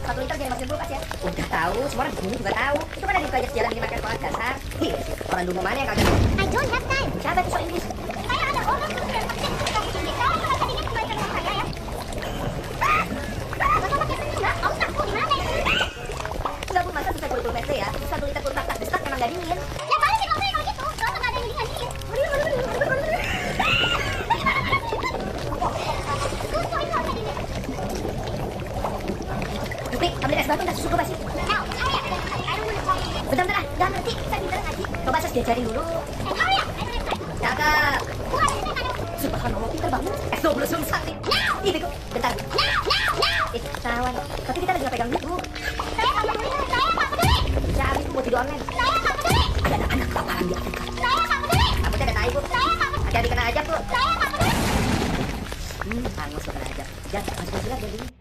1 liter jangan masukin kulkas ya. Udah tahu, semua orang di sini juga tahu. Itu kan ada di pajak jalan minimarket sekolah dasar. Iya sih, orang dulu mana yang kagak tahu? I don't have time. Siapa tuh sok Inggris? Saya ada orang yang sudah pakai kulkas di sini. Kalau kulkas tadinya kembalikan sama saya ya. Bapak pakai senyum nggak? Om takut gimana ya? Enggak Bu, masa susah kulit metre ya? 1 liter kulkas tak besar memang gak dingin. Ya paling sih kalau gitu. Kalau nggak ada yang dingin. Tapi ambil es batu nggak susu gue masih. Bentar, nggak ngerti. Saya pintar ngaji. Coba saya diajarin dulu. Cakep. Subhanallah, pintar banget. Es 20 sumsat nih. Ini kok, bentar. Kawan. Tapi kita lagi nggak pegang duit Bu. Saya nggak peduli. Cari Bu, mau tidur online. Saya nggak peduli. Ada anak kelaparan di Afrika. Saya nggak peduli. Rambutnya ada tai Bu. Hati-hati kena ajab Bu. Saya nggak peduli. Panas kena ajab. Jangan masuk lagi.